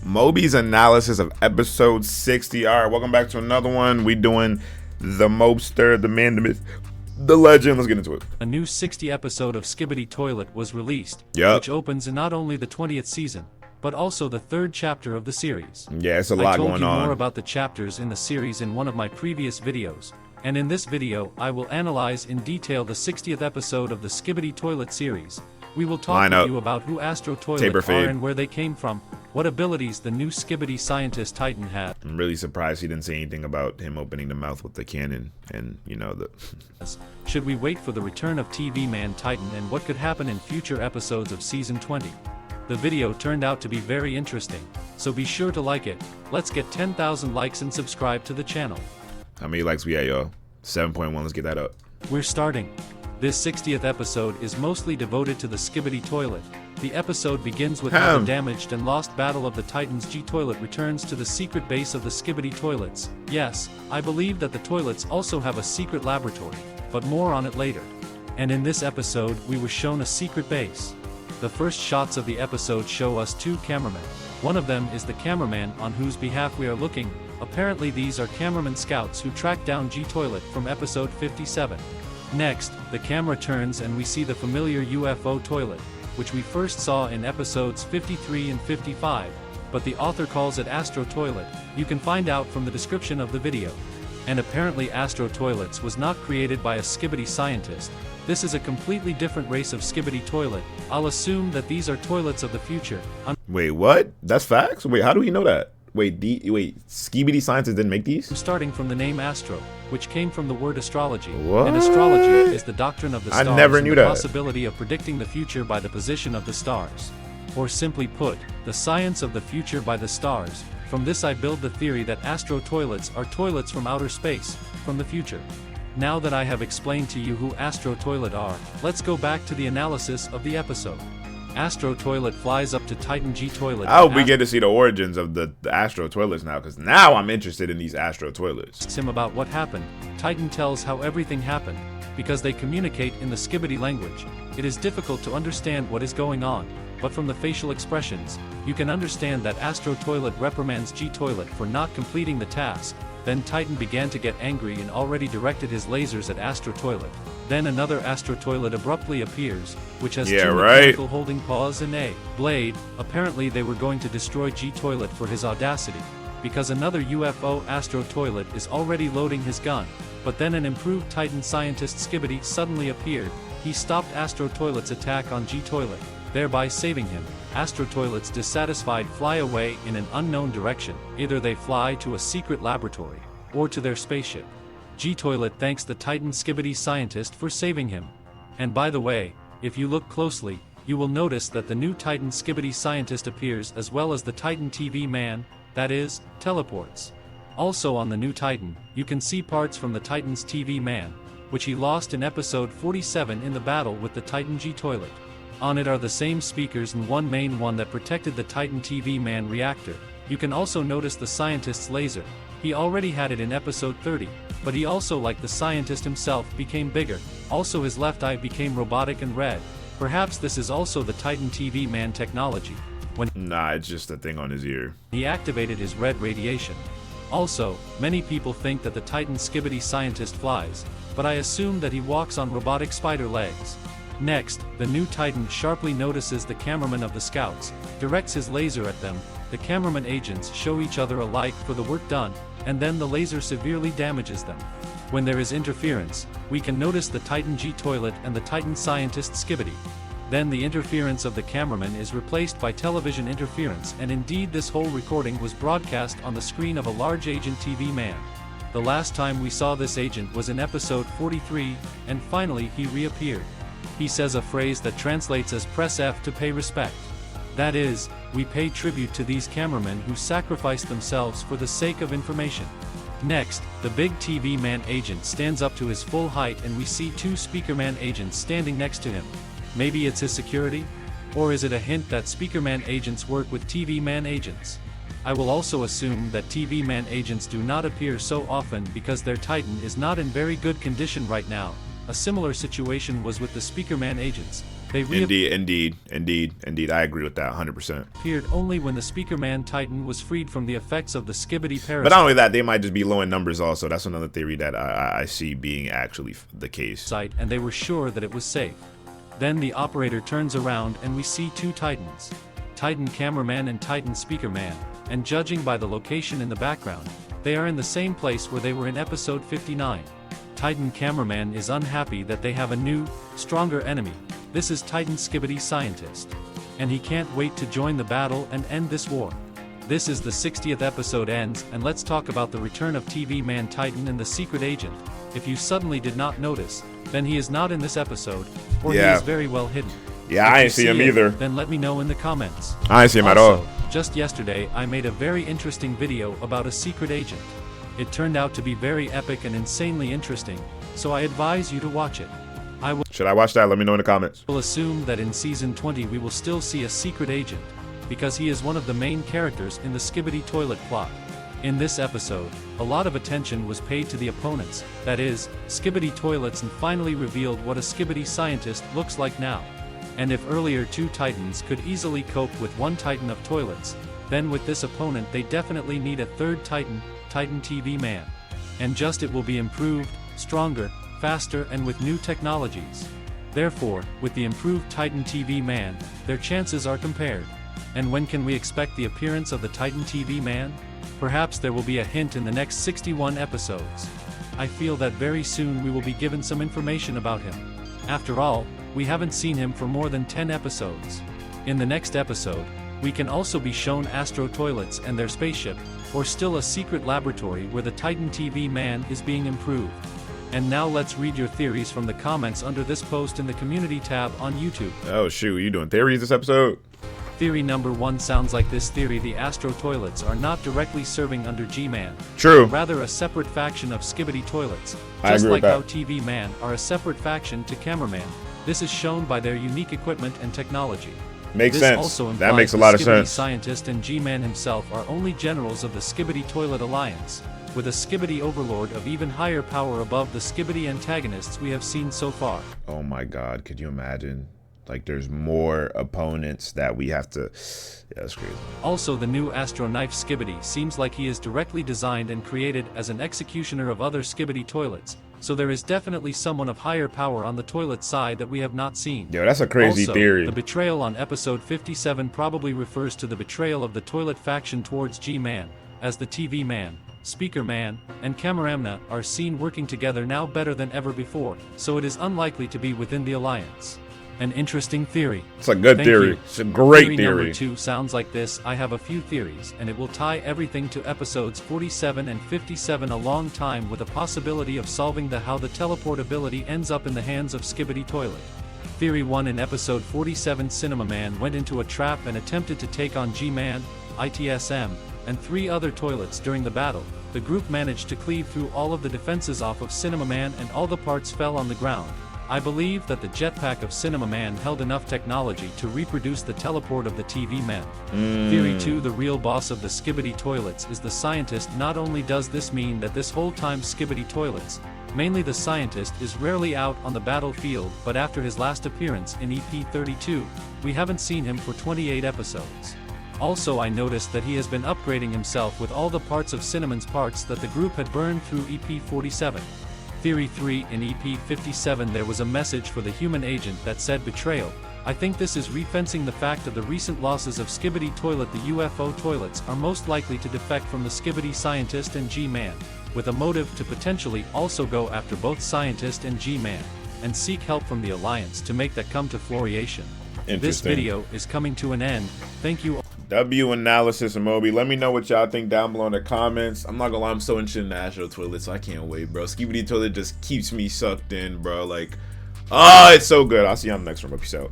Mobi's analysis of episode 60. All right, welcome back to another one. We doing the Mobster, the man, the myth, the legend. Let's get into it. A new 60 episode of Skibidi Toilet was released, Yep. which opens in not only the 20th season, but also the third chapter of the series. Yeah, it's a lot going I told you on. more about the chapters in the series in one of my previous videos, and in this video I will analyze in detail the 60th episode of the Skibidi Toilet series. We will talk with you about who Astro Toilet are and where they came from, what abilities the new Skibidi scientist Titan had. I'm really surprised he didn't say anything about him opening the mouth with the cannon and, you know, the... Should we wait for the return of TV Man Titan and what could happen in future episodes of Season 20? The video turned out to be very interesting, so be sure to like it. Let's get 10,000 likes and subscribe to the channel. How many likes we at, y'all? 7.1, let's get that up. We're starting. This 60th episode is mostly devoted to the Skibidi Toilet. The episode begins with how the damaged and lost battle of the Titans G-Toilet returns to the secret base of the Skibidi Toilets. Yes, I believe that the toilets also have a secret laboratory, but more on it later. And in this episode, we were shown a secret base. The first shots of the episode show us two cameramen. One of them is the cameraman on whose behalf we are looking. Apparently these are cameraman scouts who tracked down G-Toilet from episode 57. Next, the camera turns and we see the familiar UFO toilet, which we first saw in episodes 53 and 55, but the author calls it Astro Toilet. You can find out from the description of the video. And apparently Astro Toilets was not created by a Skibidi scientist. This is a completely different race of Skibidi Toilet. I'll assume that these are toilets of the future. Wait, what? That's facts? Wait, how do we know that? Wait, Skibidi scientists didn't make these? Starting from the name Astro, which came from the word astrology. What? And astrology is the doctrine of the stars. I never knew and the that. Possibility of predicting the future by the position of the stars. Or simply put, the science of the future by the stars. From this I build the theory that Astro Toilets are toilets from outer space, from the future. Now that I have explained to you who Astro Toilet are, let's go back to the analysis of the episode. Astro Toilet flies up to Titan G-Toilet. I hope we get to see the origins of the Astro Toilets now, because now I'm interested in these Astro Toilets. Asks him about what happened. Titan tells how everything happened. Because they communicate in the Skibidi language, it is difficult to understand what is going on, but from the facial expressions, you can understand that Astro Toilet reprimands G-Toilet for not completing the task. Then Titan began to get angry and already directed his lasers at Astro Toilet. Then another Astro Toilet abruptly appears, which has two mechanical holding paws and a blade. Apparently they were going to destroy G-Toilet for his audacity, because another UFO Astro Toilet is already loading his gun. But then an improved Titan scientist Skibidi suddenly appeared. He stopped Astro Toilet's attack on G-Toilet, thereby saving him. Astro Toilets dissatisfied fly away in an unknown direction. Either they fly to a secret laboratory, or to their spaceship. G-Toilet thanks the Titan Skibidi scientist for saving him. And by the way, if you look closely, you will notice that the new Titan Skibidi scientist appears as well as the Titan TV man, that is, teleports. Also on the new Titan, you can see parts from the Titan's TV man, which he lost in episode 47 in the battle with the Titan G-Toilet. On it are the same speakers and one main one that protected the Titan TV man reactor. You can also notice the scientist's laser. He already had it in episode 30, but he also, like the scientist himself, became bigger. Also his left eye became robotic and red. Perhaps this is also the Titan TV man technology. Nah, it's just a thing on his ear. He activated his red radiation. Also, many people think that the Titan Skibidi scientist flies, but I assume that he walks on robotic spider legs. Next, the new Titan sharply notices the cameraman of the scouts, directs his laser at them. The cameraman agents show each other alike for the work done, and then the laser severely damages them. When there is interference, we can notice the Titan G-Toilet and the Titan scientist Skibidi. Then the interference of the cameraman is replaced by television interference, and indeed this whole recording was broadcast on the screen of a large agent TV man. The last time we saw this agent was in episode 43, and finally he reappeared. He says a phrase that translates as press F to pay respect. That is, we pay tribute to these cameramen who sacrifice themselves for the sake of information. Next, the big TV man agent stands up to his full height and we see two Speakerman agents standing next to him. Maybe it's his security? Or is it a hint that Speakerman agents work with TV man agents? I will also assume that TV man agents do not appear so often because their Titan is not in very good condition right now. A similar situation was with the Speakerman agents. They Indeed. I agree with that 100%. reappeared only when the Speaker Man Titan was freed from the effects of the Skibidi parasite. But not only that, they might just be low in numbers also. That's another theory that I see being actually the case. And they were sure that it was safe. Then the operator turns around and we see two Titans. Titan Cameraman and Titan Speaker Man, and judging by the location in the background, they are in the same place where they were in episode 59. Titan Cameraman is unhappy that they have a new, stronger enemy. This is Titan Skibidi Scientist. And he can't wait to join the battle and end this war. This is the 60th episode ends, and let's talk about the return of TV Man Titan and the secret agent. If you suddenly did not notice, then he is not in this episode, or he is very well hidden. Yeah, I ain't see him either. Then let me know in the comments. I ain't see him at all. Just yesterday I made a very interesting video about a secret agent. It turned out to be very epic and insanely interesting, so I advise you to watch it. Should I watch that? Let me know in the comments. I will assume that in season 20 we will still see a secret agent, because he is one of the main characters in the Skibidi toilet plot. In this episode, a lot of attention was paid to the opponents, that is, Skibidi toilets, and finally revealed what a Skibidi scientist looks like now. And if earlier two Titans could easily cope with one Titan of toilets, then with this opponent they definitely need a third Titan, Titan TV Man. And just it will be improved, stronger, faster, and with new technologies. Therefore, with the improved Titan TV Man, their chances are compared. And when can we expect the appearance of the Titan TV Man? Perhaps there will be a hint in the next 61 episodes. I feel that very soon we will be given some information about him. After all, we haven't seen him for more than 10 episodes. In the next episode, we can also be shown Astro Toilets and their spaceship, or still a secret laboratory where the Titan TV Man is being improved. And now let's read your theories from the comments under this post in the community tab on YouTube. Oh shoot, you doing theories this episode? Theory number 1 sounds like this theory: the Astro Toilets are not directly serving under G-Man. True. Rather a separate faction of Skibidi Toilets, I just agree like with how that. TV Man are a separate faction to Cameraman. This is shown by their unique equipment and technology. Makes This sense. also That makes a lot of the Skibidi sense. Scientist and G-Man himself are only generals of the Skibidi Toilet Alliance, with a Skibidi overlord of even higher power above the Skibidi antagonists we have seen so far. Oh my god, could you imagine? Like, there's more opponents that we have to... Yeah, that's crazy. Also, the new Astro Knife Skibidi seems like he is directly designed and created as an executioner of other Skibidi toilets, so there is definitely someone of higher power on the toilet side that we have not seen. Yo, that's a crazy Also, theory. The betrayal on episode 57 probably refers to the betrayal of the toilet faction towards G-Man, as the TV Man, Speaker Man, and Cameramna are seen working together now better than ever before, so it is unlikely to be within the alliance. An interesting theory. It's a good Thank theory. you. It's a great Theory theory. number 2 sounds like this: I have a few theories, and it will tie everything to episodes 47 and 57 a long time, with a possibility of solving the how the teleportability ends up in the hands of Skibidi Toilet. Theory 1: in episode 47, Cinema Man went into a trap and attempted to take on G-Man, ITSM, and 3 other toilets during the battle. The group managed to cleave through all of the defenses off of Cinema Man and all the parts fell on the ground. I believe that the jetpack of Cinema Man held enough technology to reproduce the teleport of the TV Men. Theory 2: the real boss of the Skibidi Toilets is the scientist. Not only does this mean that this whole time Skibidi Toilets, mainly the scientist, is rarely out on the battlefield, but after his last appearance in EP 32, we haven't seen him for 28 episodes. Also, I noticed that he has been upgrading himself with all the parts of Cinnamon's parts that the group had burned through EP 47. Theory 3: in EP 57 there was a message for the human agent that said betrayal. I think this is refencing the fact of the recent losses of Skibidi Toilet. The UFO toilets are most likely to defect from the Skibidi Scientist and G-Man, with a motive to potentially also go after both Scientist and G-Man, and seek help from the Alliance to make that come to fruition. This video is coming to an end. Thank you. W Analysis and Mobi. Let me know what y'all think down below in the comments. I'm not gonna lie, I'm so interested in the Astro Toilet, so I can't wait, bro. Skibidi Toilet just keeps me sucked in, bro. Like, oh, it's so good. I'll see you on the next one. Peace out.